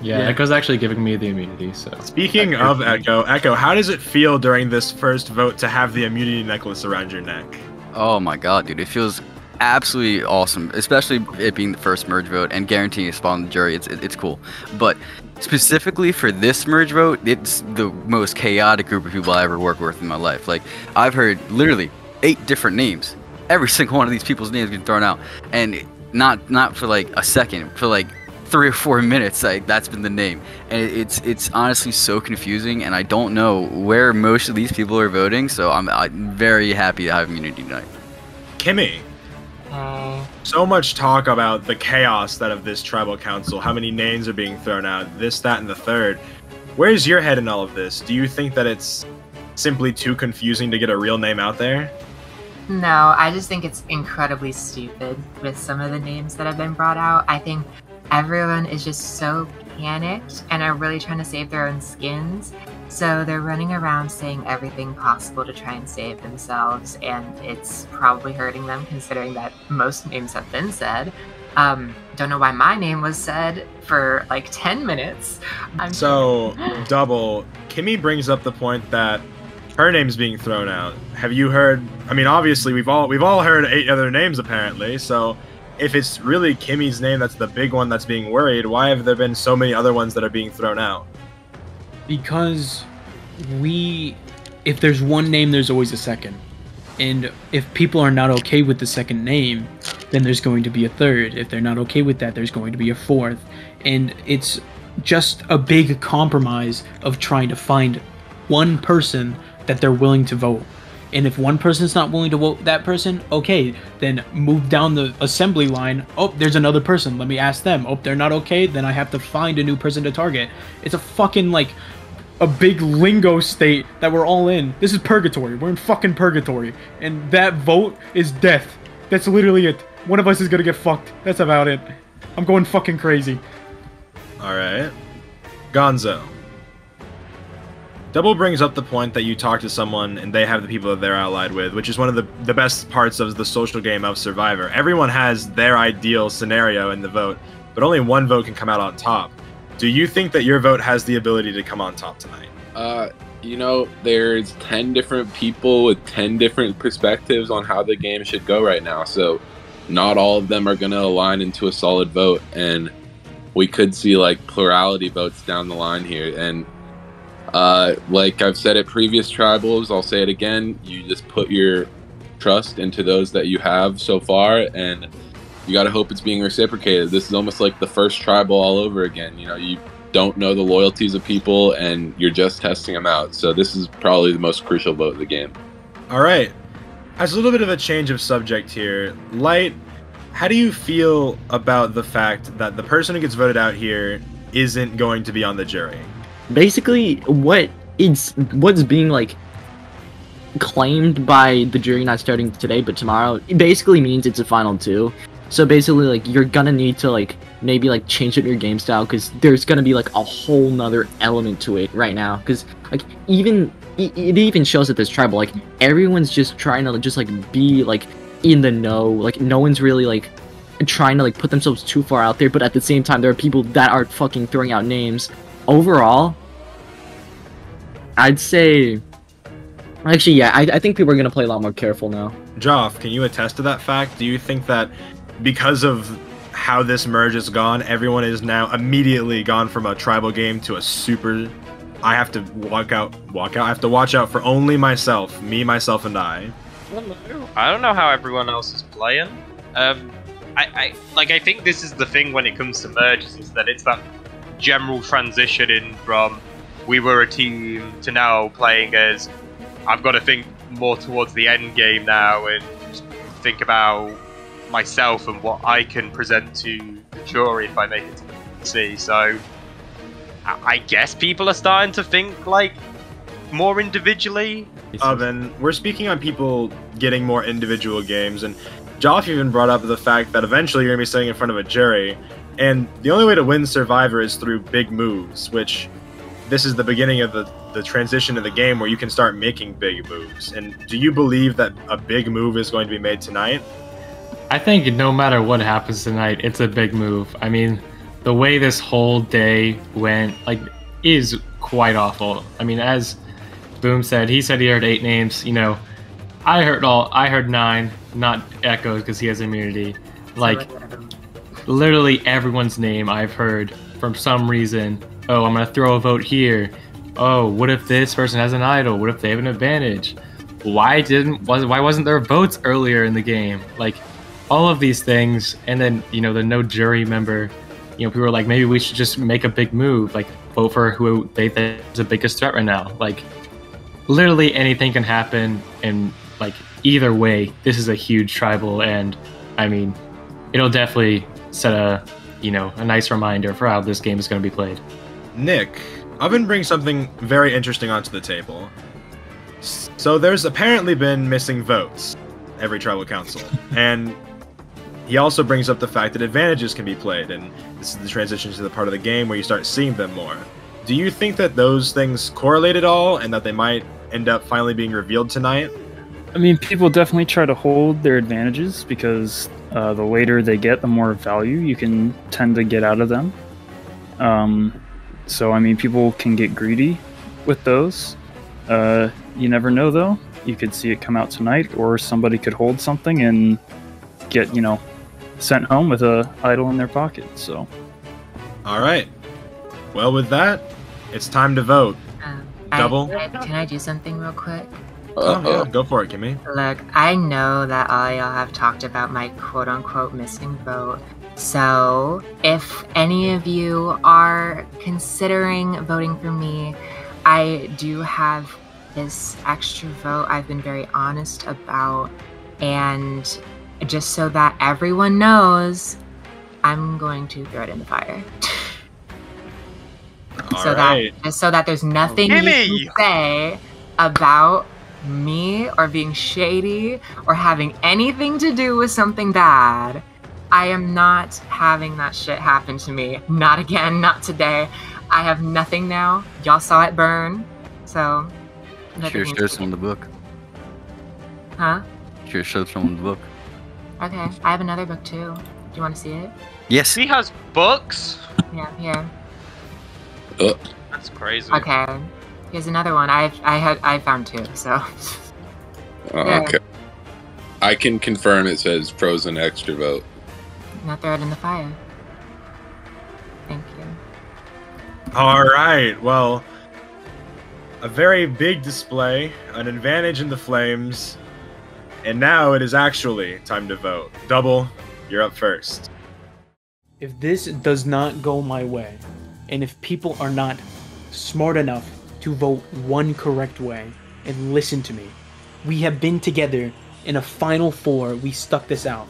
Yeah, Echo's actually giving me the immunity, so... Speaking of Echo, how does it feel during this first vote to have the immunity necklace around your neck? Oh my god, dude, it feels absolutely awesome, especially it being the first merge vote and guaranteeing a spot on the jury. It's cool. But specifically for this merge vote, it's the most chaotic group of people I ever worked with in my life. Like, I've heard literally 8 different names. Every single one of these people's names been thrown out, and not for like a second, for like 3 or 4 minutes. Like, that's been the name, and it's honestly so confusing, and I don't know where most of these people are voting. So I'm very happy to have immunity tonight. Kimmi, so much talk about the chaos that of this tribal council, how many names are being thrown out, this, that, and the third. Where's your head in all of this? Do you think that it's simply too confusing to get a real name out there? No, I just think it's incredibly stupid with some of the names that have been brought out. I think everyone is just so panicked and are really trying to save their own skins. So they're running around saying everything possible to try and save themselves, and it's probably hurting them considering that most names have been said. Don't know why my name was said for like 10 minutes. So, Double, Kimmi brings up the point that her name's being thrown out. Have you heard? I mean, obviously we've all heard 8 other names apparently. So, if it's really Kimmi's name that's the big one that's being worried, why have there been so many other ones that are being thrown out? Because if there's one name, there's always a second. And if people are not okay with the second name, then there's going to be a third. If they're not okay with that, there's going to be a fourth. And it's just a big compromise of trying to find one person that they're willing to vote. And if one person's not willing to vote that person, okay, then move down the assembly line. Oh, there's another person. Let me ask them. Oh, they're not okay, then I have to find a new person to target. It's a fucking, like, a big lingo state that we're all in. This is purgatory. We're in fucking purgatory. And that vote is death. That's literally it. One of us is gonna get fucked. That's about it. I'm going fucking crazy. Alright. Gonzo. Double brings up the point that you talk to someone and they have the people that they're allied with, which is one of the best parts of the social game of Survivor. Everyone has their ideal scenario in the vote, but only one vote can come out on top. Do you think that your vote has the ability to come on top tonight? You know, there's 10 different people with 10 different perspectives on how the game should go right now, so not all of them are going to align into a solid vote, and we could see, like, plurality votes down the line here, and like I've said at previous tribals, I'll say it again, you just put your trust into those that you have so far, and you gotta hope it's being reciprocated. This is almost like the first tribal all over again. You know, you don't know the loyalties of people, and you're just testing them out. So this is probably the most crucial vote of the game. All right. As a little bit of a change of subject here, Light, how do you feel about the fact that the person who gets voted out here isn't going to be on the jury? Basically, what's being, like, claimed by the jury not starting today but tomorrow, it basically means it's a final 2. So basically, like, you're gonna need to, like, maybe, like, change up your game style, because there's gonna be, like, a whole nother element to it right now. Because, like, it even shows at this tribal, like, everyone's just trying to just, like, be, like, in the know. Like, no one's really, like, trying to, like, put themselves too far out there, but at the same time, there are people that are fucking throwing out names. Overall, I'd say... Actually, yeah, I think people are gonna play a lot more careful now. Joff, can you attest to that fact? Do you think that because of how this merge has gone, everyone is now immediately gone from a tribal game to a super... I have to I have to watch out for only myself, me, myself, and I. I don't know how everyone else is playing. I think this is the thing when it comes to merges, is that it's that general transition in from we were a team to now playing as I've got to think more towards the end game now and think about myself and what I can present to the jury if I make it to the C. So I guess people are starting to think, like, more individually. Ovven, we're speaking on people getting more individual games, and Joff even brought up the fact that eventually you're going to be sitting in front of a jury, and the only way to win Survivor is through big moves, which this is the beginning of the transition of the game where you can start making big moves. And do you believe that a big move is going to be made tonight? I think no matter what happens tonight, it's a big move. I mean, the way this whole day went, like, is quite awful. I mean, as Boom said, he heard 8 names. You know, I heard 9, not Echoes because he has immunity. Like, literally everyone's name I've heard from some reason. Oh, I'm gonna throw a vote here. Oh, what if this person has an idol? What if they have an advantage? Why wasn't there votes earlier in the game? Like, all of these things, and then, you know, the no jury member, you know, people were like, maybe we should just make a big move, like vote for who they think is the biggest threat right now. Like, literally anything can happen, and like either way, this is a huge tribal, and I mean, it'll definitely set a, you know, a nice reminder for how this game is going to be played. Nick, Ovven brings something very interesting onto the table. So there's apparently been missing votes every tribal council, and he also brings up the fact that advantages can be played, and this is the transition to the part of the game where you start seeing them more. Do you think that those things correlate at all, and that they might end up finally being revealed tonight? I mean, people definitely try to hold their advantages because the later they get, the more value you can tend to get out of them. So, I mean, people can get greedy with those. You never know, though. You could see it come out tonight, or somebody could hold something and get, you know, sent home with a idol in their pocket, so. All right. Well, with that, it's time to vote. Double? Can I do something real quick? Oh, yeah, go for it, Kimmi. Look, I know that all y'all have talked about my quote-unquote missing vote. So, if any of you are considering voting for me, I do have this extra vote I've been very honest about, and just so that everyone knows, I'm going to throw it in the fire. Just so that there's nothing you can say about me or being shady or having anything to do with something bad. I am not having that shit happen to me. Not again, not today. I have nothing now. Y'all saw it burn, so... Sure showed some in the book. Huh? Sure showed some in the book. Okay, I have another book too. Do you want to see it? Yes. He has books? Yeah, here. That's crazy. Okay, here's another one. I found two, so... Oh, okay. I can confirm it says frozen extra vote. Now throw it in the fire. Thank you. All right, well, a very big display, an advantage in the flames, and now it is actually time to vote. Double, you're up first. If this does not go my way, and if people are not smart enough to vote one correct way and listen to me, we have been together in a Final Four. We stuck this out.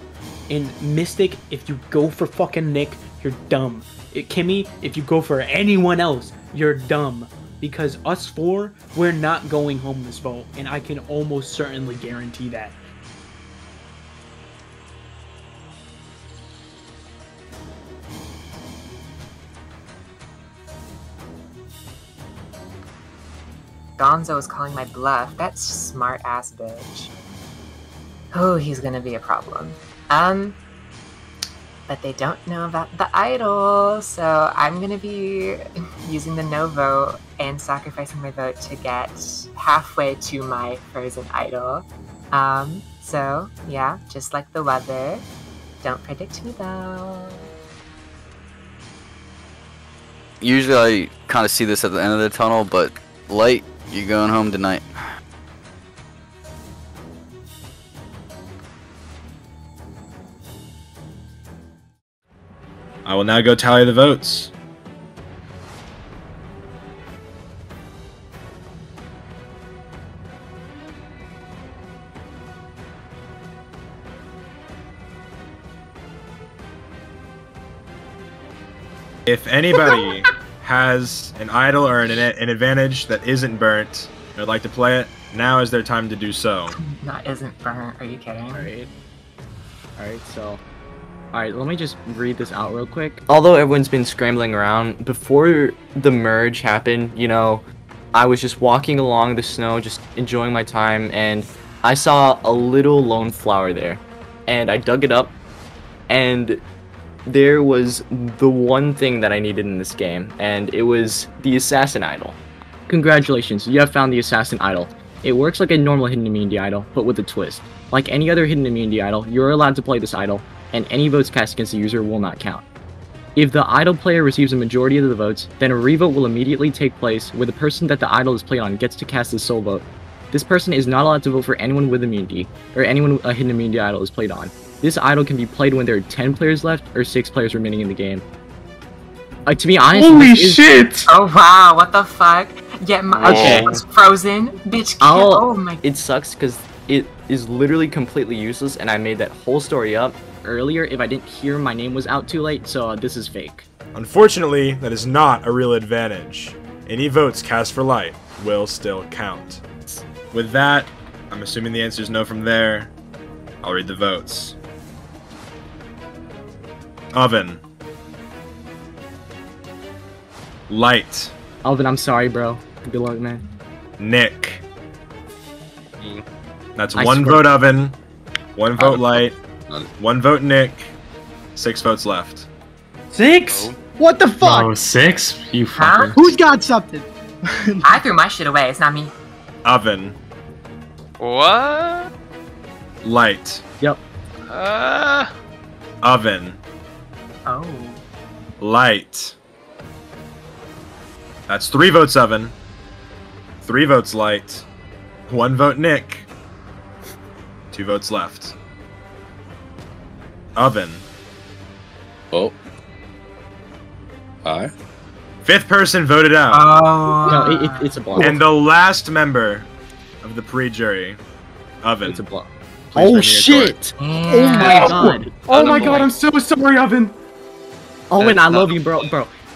In Mystic, if you go for fucking Nick, you're dumb. Kimmi, if you go for anyone else, you're dumb. Because us four, we're not going home this vote, and I can almost certainly guarantee that. Gonzo is calling my bluff. That smart ass bitch. Oh, he's gonna be a problem. But they don't know about the idol, so I'm gonna be using the no vote and sacrificing my vote to get halfway to my frozen idol. So yeah, just like the weather. Don't predict me though. Usually I kind of see this at the end of the tunnel, but Light, you're going home tonight. I will now go tally the votes. If anybody has an idol or an advantage that isn't burnt and would like to play it, now is their time to do so. That isn't burnt, are you kidding? Alright, so... Alright, let me just read this out real quick. Although everyone's been scrambling around, before the merge happened, you know, I was just walking along the snow, just enjoying my time, and I saw a little lone flower there. And I dug it up, and there was the one thing that I needed in this game, and it was the Assassin Idol. Congratulations, you have found the Assassin Idol. It works like a normal hidden immunity idol, but with a twist. Like any other hidden immunity idol, you're allowed to play this idol, and any votes cast against the user will not count. If the idol player receives a majority of the votes, then a revote will immediately take place where the person that the idol is played on gets to cast the sole vote. This person is not allowed to vote for anyone with immunity, or anyone a hidden immunity idol is played on. This idol can be played when there are 10 players left, or 6 players remaining in the game. To be honest, holy shit! Oh wow, what the fuck? Yeah, my shit was frozen. Bitch, oh my... It sucks because it is literally completely useless, and I made that whole story up earlier if I didn't hear my name was out too late, so this is fake. Unfortunately, that is not a real advantage. Any votes cast for light will still count. With that, I'm assuming the answer is no from there. I'll read the votes. Ovven. Light. Alvin, I'm sorry, bro. Good luck, man. Nick. That's I one swear. vote Ovven, one vote Light, one vote Nick, 6 votes left. 6? What the fuck? Oh, 6? You Huh? fucker. Who's got something? I threw my shit away. It's not me. Ovven. What? Light. Yep. Ovven. Oh. Light. That's 3 votes Ovven, 3 votes Light, 1 vote Nick, 2 votes left. Ovven. Oh. Aye. 5th person voted out. No, it's a block. And the last member of the pre-jury, Ovven. It's a block. Please bring Oh me your shit! torch. Oh my god! Oh my god, I'm so sorry, Oven. Owen, I love you, bro.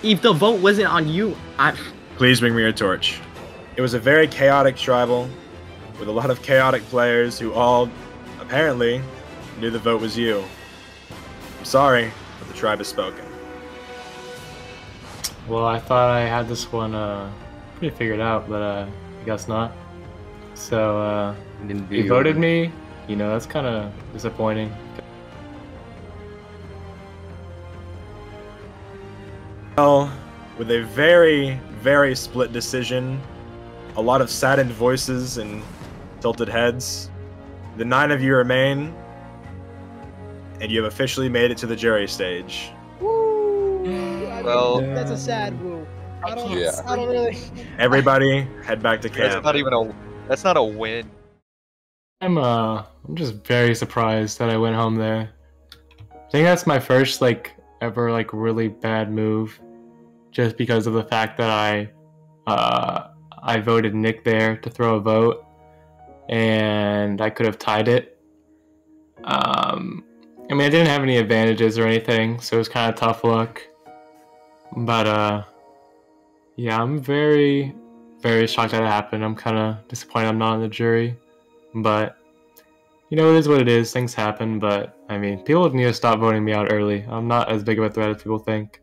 If the vote wasn't on you, Please bring me your torch. It was a very chaotic tribal, with a lot of chaotic players who all, apparently, knew the vote was you. I'm sorry, but the tribe has spoken. Well, I thought I had this one pretty figured out, but I guess not. So, you voted me. You know, that's kind of disappointing. Well, with a very, very split decision, a lot of saddened voices and tilted heads, the 9 of you remain, and you have officially made it to the jury stage. Well, that's a sad woo. I don't Yeah. really. Everybody, head back to That's camp. not even a. That's not a win. I'm just very surprised that I went home there. I think that's my first ever really bad move, just because of the fact that I voted Nick there to throw a vote, and I could have tied it. I mean, I didn't have any advantages or anything, so it was kind of tough luck. But yeah, I'm very, very shocked that it happened. I'm kind of disappointed I'm not on the jury. But, you know, it is what it is. Things happen. But, I mean, people need to stop voting me out early. I'm not as big of a threat as people think.